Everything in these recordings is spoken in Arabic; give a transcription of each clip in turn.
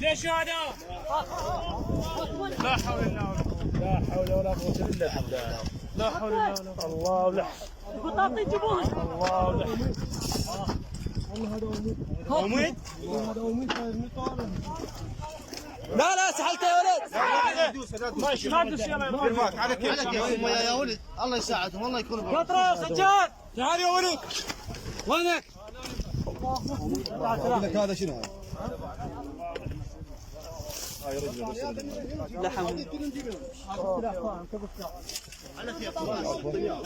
ليش هذا؟ لا حول ولا قوة إلا بالله. لا حول ولا قوة. الله ولح. البطاطين جيبوها. الله ولح. والله هذا أميد؟ هذا أميد لا سحلته يا ولد. ما تدوس يلا على كيف يا ولد. الله يساعدهم والله يكون قطرة سجاد. تعال يا ولد. وينك؟ لك هذا شنو هذا؟ لحم.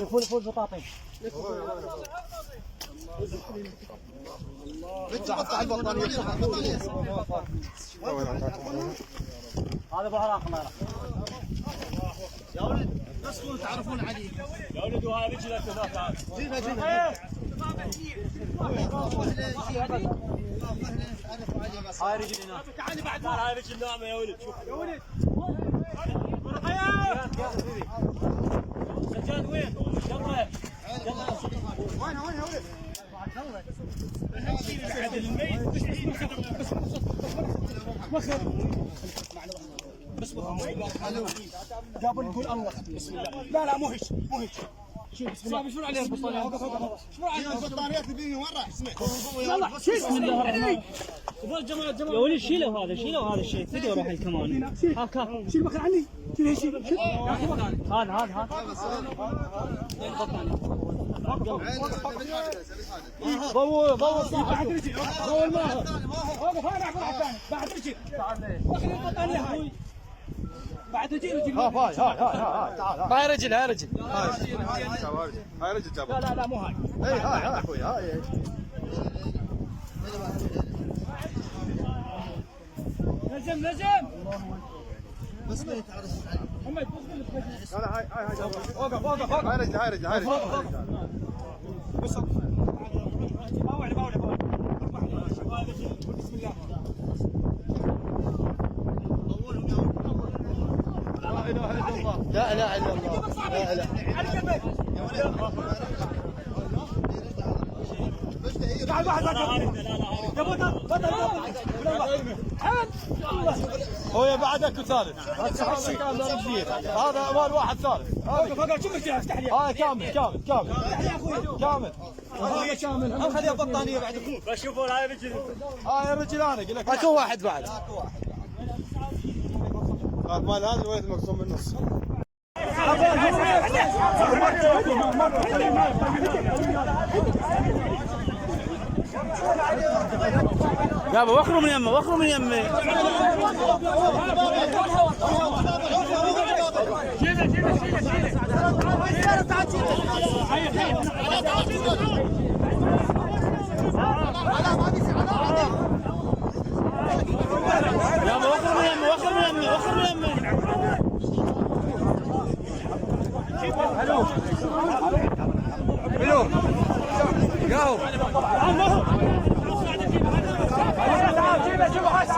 فول بطاطين. هذا بحر احمر. يا ولد بس كنتوا تعرفون علي. يا ولد وهاي رجلك هناك. جينا هاي رجل هنا. تعال بعد هاي رجل ناعمة يا ولد. شوف يا ولد. سجاد وين؟ يلا. وين يا ولد؟ بس جابوا نقول الله بسم الله. لا مو هيك شوف بسم الله. شو عليه البطانيات؟ البطانيات اللي وين راح اسمع. يلا بسم الله الرحمن الرحيم. يا ولد شيلوا هذا الشيء فيديو روح الكمان. هاك شيل مكان عني. شيل هذا ضوء بعد رجل. ضوء الماء. وقف هذا بعد رجل. اخذ البطانية يا اخوي. بعد رجل. هاي رجل. هاي رجل جابها. لا مو هاي. اي هاي اخوي هاي. نجم. بس ما يتعرف علي. محمد لا هاي وقف هاي رجل. بس باوع بسم الله. لا اله الا الله. لا اله. على جنبك. تعال واحد يا بطل. هو بعدك ثالث. هذا مال واحد ثالث. فقط شو بدي افتح لي؟ هاي كامل. خلي البطانيه بعد. بشوفوا هاي رجل. هاي الرجل انا اقول لك. اكو واحد بعد. هذا مال هذا الولد مقسوم بالنص. يابا وخروا من يمه. يابا وخروا من يمه. الو ياهو واحد